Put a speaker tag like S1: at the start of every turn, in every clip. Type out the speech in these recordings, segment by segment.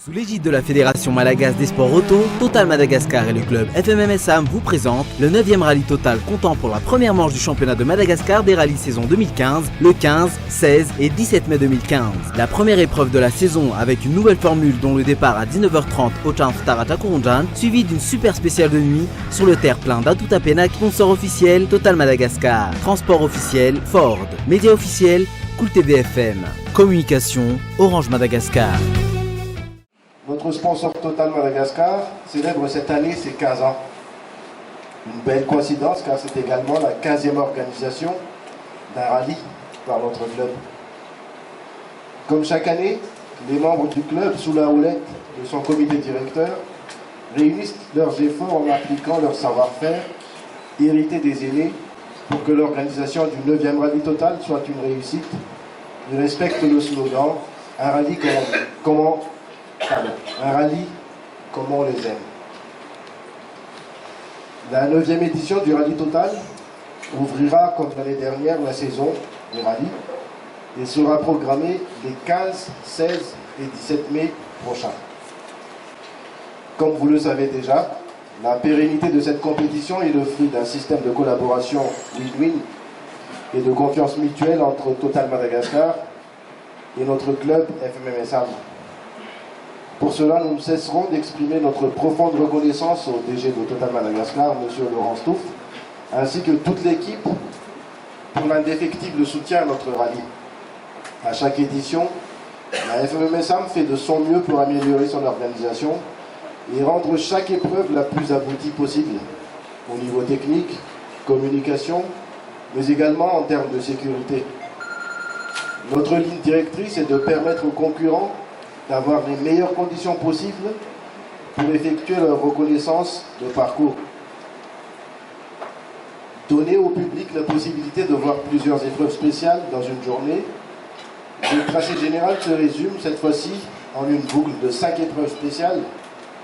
S1: Sous l'égide de la Fédération Malagasy des sports auto, Total Madagascar et le club FMM-SAM vous présentent le 9e rallye Total comptant pour la première manche du championnat de Madagascar des rallyes saison 2015, le 15, 16 et 17 mai 2015. La première épreuve de la saison avec une nouvelle formule dont le départ à 19h30 au Chamftar à Takurunjan, suivi d'une super spéciale de nuit sur le terre-plein d'Atutapenak, sponsor officiel Total Madagascar, transport officiel Ford, média officiel Cool TV FM, communication Orange Madagascar.
S2: Notre sponsor Total Madagascar célèbre cette année ses 15 ans. Une belle coïncidence car c'est également la 15e organisation d'un rallye par notre club. Comme chaque année, les membres du club, sous la houlette de son comité directeur, réunissent leurs efforts en appliquant leur savoir-faire hérité des aînés pour que l'organisation du 9e rallye Total soit une réussite. Ils respectent le slogan « Un rallye comme on les aime ». La 9e édition du rallye Total ouvrira, comme l'année dernière, la saison des rallyes et sera programmée les 15, 16 et 17 mai prochains. Comme vous le savez déjà, la pérennité de cette compétition est le fruit d'un système de collaboration win-win et de confiance mutuelle entre Total Madagascar et notre club FMM-SAM. Pour cela, nous ne cesserons d'exprimer notre profonde reconnaissance au DG de Total Madagascar, M. Laurent Stouff, ainsi que toute l'équipe pour l'indéfectible soutien à notre rallye. À chaque édition, la FMM-SAM fait de son mieux pour améliorer son organisation et rendre chaque épreuve la plus aboutie possible, au niveau technique, communication, mais également en termes de sécurité. Notre ligne directrice est de permettre aux concurrents d'avoir les meilleures conditions possibles pour effectuer leur reconnaissance de parcours. Donner au public la possibilité de voir plusieurs épreuves spéciales dans une journée, le tracé général se résume cette fois-ci en une boucle de 5 épreuves spéciales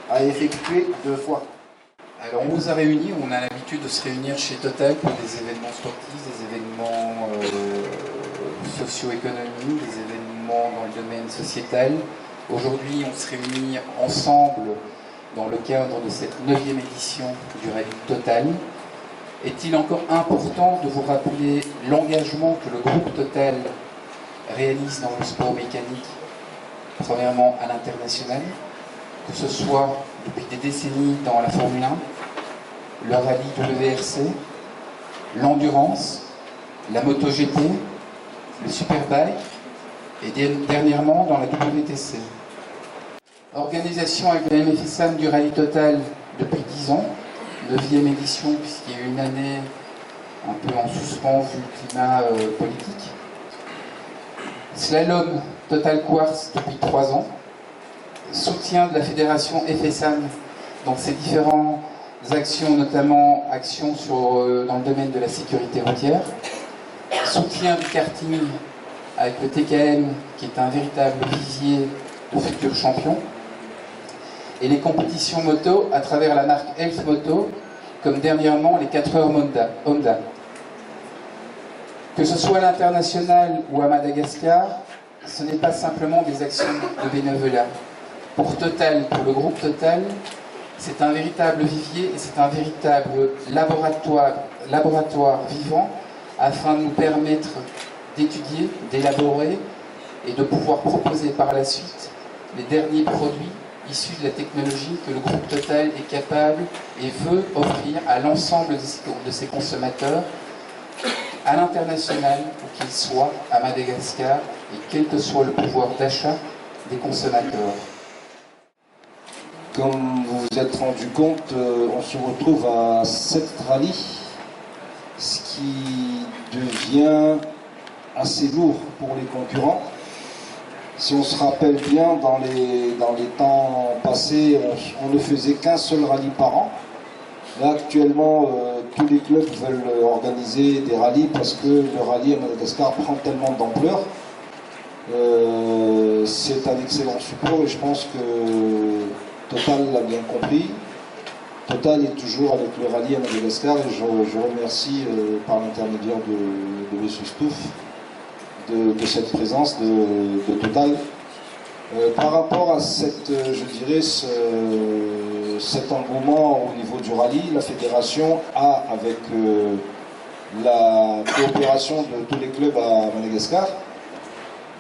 S2: à effectuer 2 fois.
S3: Alors on vous a réunis, on a l'habitude de se réunir chez Total pour des événements sportifs, des événements socio-économiques, des événements dans le domaine sociétal. Aujourd'hui, on se réunit ensemble dans le cadre de cette 9e édition du rallye Total. Est-il encore important de vous rappeler l'engagement que le groupe Total réalise dans le sport mécanique, premièrement à l'international, que ce soit depuis des décennies dans la Formule 1, le rallye WRC, l'endurance, la MotoGP, le Superbike et dernièrement dans la WTC. Organisation avec la MFSAM du rallye Total depuis 10 ans, 9e édition puisqu'il y a eu une année un peu en suspens vu le climat politique. Slalom Total Quartz depuis 3 ans. Soutien de la fédération FSAM dans ses différentes actions, notamment actions dans le domaine de la sécurité routière. Soutien du karting avec le TKM qui est un véritable vivier de futurs champions. Et les compétitions moto à travers la marque Elf Moto, comme dernièrement les 4 heures Honda. Que ce soit à l'international ou à Madagascar, ce n'est pas simplement des actions de bénévolat. Pour Total, pour le groupe Total, c'est un véritable vivier et c'est un véritable laboratoire vivant afin de nous permettre d'étudier, d'élaborer et de pouvoir proposer par la suite les derniers produits issus de la technologie que le groupe Total est capable et veut offrir à l'ensemble de ses consommateurs à l'international où qu'ils soient à Madagascar et quel que soit le pouvoir d'achat des consommateurs.
S4: Comme vous vous êtes rendu compte, on se retrouve à 7 rallyes, ce qui devient assez lourd pour les concurrents. Si on se rappelle bien, dans les temps passés, on ne faisait qu'un seul rallye par an. Là, actuellement, tous les clubs veulent organiser des rallyes parce que le rallye à Madagascar prend tellement d'ampleur. C'est un excellent support et je pense que Total l'a bien compris. Total est toujours avec le rallye à Madagascar et je remercie par l'intermédiaire de M. Stouff de cette présence de Total. Par rapport à cet engouement au niveau du rallye, la fédération a, avec la coopération de tous les clubs à Madagascar,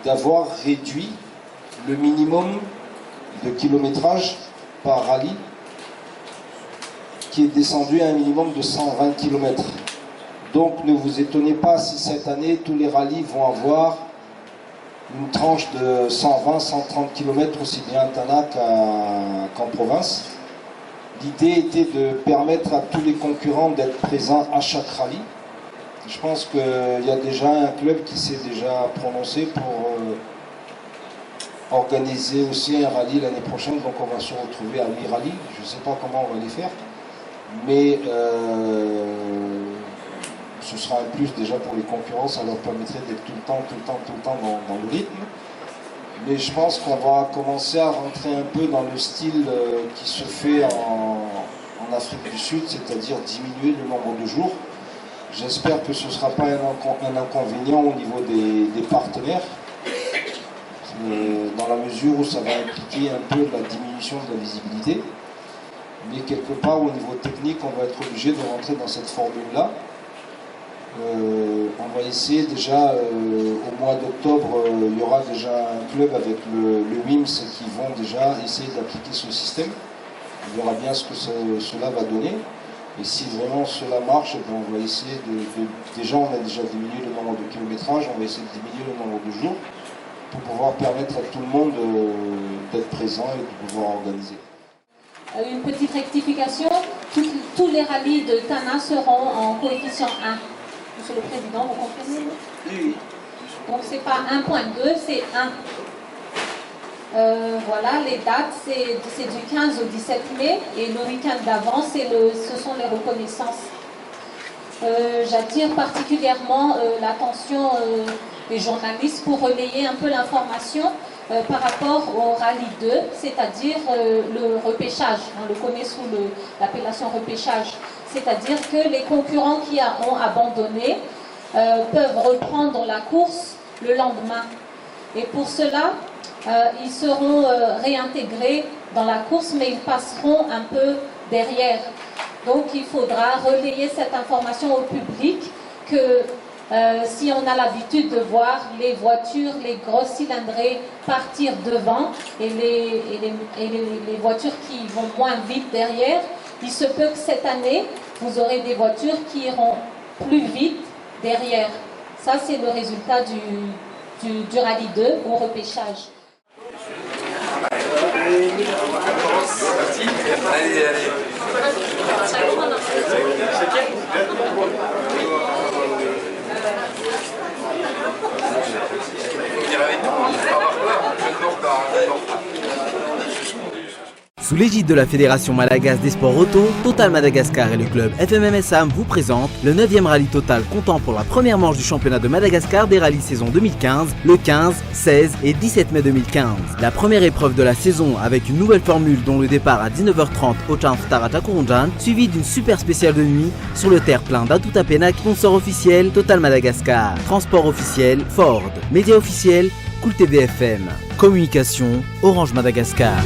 S4: d'avoir réduit le minimum de kilométrage par rallye, qui est descendu à un minimum de 120 km. Donc ne vous étonnez pas si cette année tous les rallyes vont avoir une tranche de 120-130 km aussi bien à Tana qu'en province. L'idée était de permettre à tous les concurrents d'être présents à chaque rallye. Je pense qu'il y a déjà un club qui s'est déjà prononcé pour organiser aussi un rallye l'année prochaine, donc on va se retrouver à 8 rallyes. Je ne sais pas comment on va les faire, mais ce sera un plus déjà pour les concurrents, ça leur permettrait d'être tout le temps dans le rythme. Mais je pense qu'on va commencer à rentrer un peu dans le style qui se fait en Afrique du Sud, c'est-à-dire diminuer le nombre de jours. J'espère que ce ne sera pas un inconvénient au niveau des partenaires, dans la mesure où ça va impliquer un peu la diminution de la visibilité. Mais quelque part, au niveau technique, on va être obligé de rentrer dans cette formule-là. On va essayer déjà, au mois d'octobre, il y aura déjà un club avec le WIMS qui vont déjà essayer d'appliquer ce système. On verra bien ce que cela va donner. Et si vraiment cela marche, ben on va essayer déjà, on a déjà diminué le nombre de kilométrages, on va essayer de diminuer le nombre de jours pour pouvoir permettre à tout le monde d'être présent et de pouvoir organiser.
S5: Une petite rectification, tous les rallyes de Tana seront en coefficient 1. Monsieur le Président, vous comprenez? Oui. Donc c'est pas 1.2, c'est 1. Voilà, les dates, c'est du 15 au 17 mai et le week-end d'avant, ce sont les reconnaissances. J'attire particulièrement l'attention des journalistes pour relayer un peu l'information par rapport au rallye 2, c'est-à-dire le repêchage. On le connaît sous l'appellation repêchage. C'est-à-dire que les concurrents qui ont abandonné peuvent reprendre la course le lendemain. Et pour cela, ils seront réintégrés dans la course, mais ils passeront un peu derrière. Donc il faudra relayer cette information au public que si on a l'habitude de voir les voitures, les grosses cylindrées partir devant et les voitures qui vont moins vite derrière, il se peut que cette année, vous aurez des voitures qui iront plus vite derrière. Ça, c'est le résultat du rallye 2 au repêchage.
S1: Sous l'égide de la Fédération Malagasy des sports auto, Total Madagascar et le club FMM SAM vous présentent le 9e rallye Total comptant pour la première manche du championnat de Madagascar des rallyes saison 2015, le 15, 16 et 17 mai 2015. La première épreuve de la saison avec une nouvelle formule dont le départ à 19h30 au Chamftara Takurunjan, suivi d'une super spéciale de nuit sur le terre-plein d'Atutapenak, sponsor officiel Total Madagascar, transport officiel Ford, média officiel Cool TV FM, communication Orange Madagascar.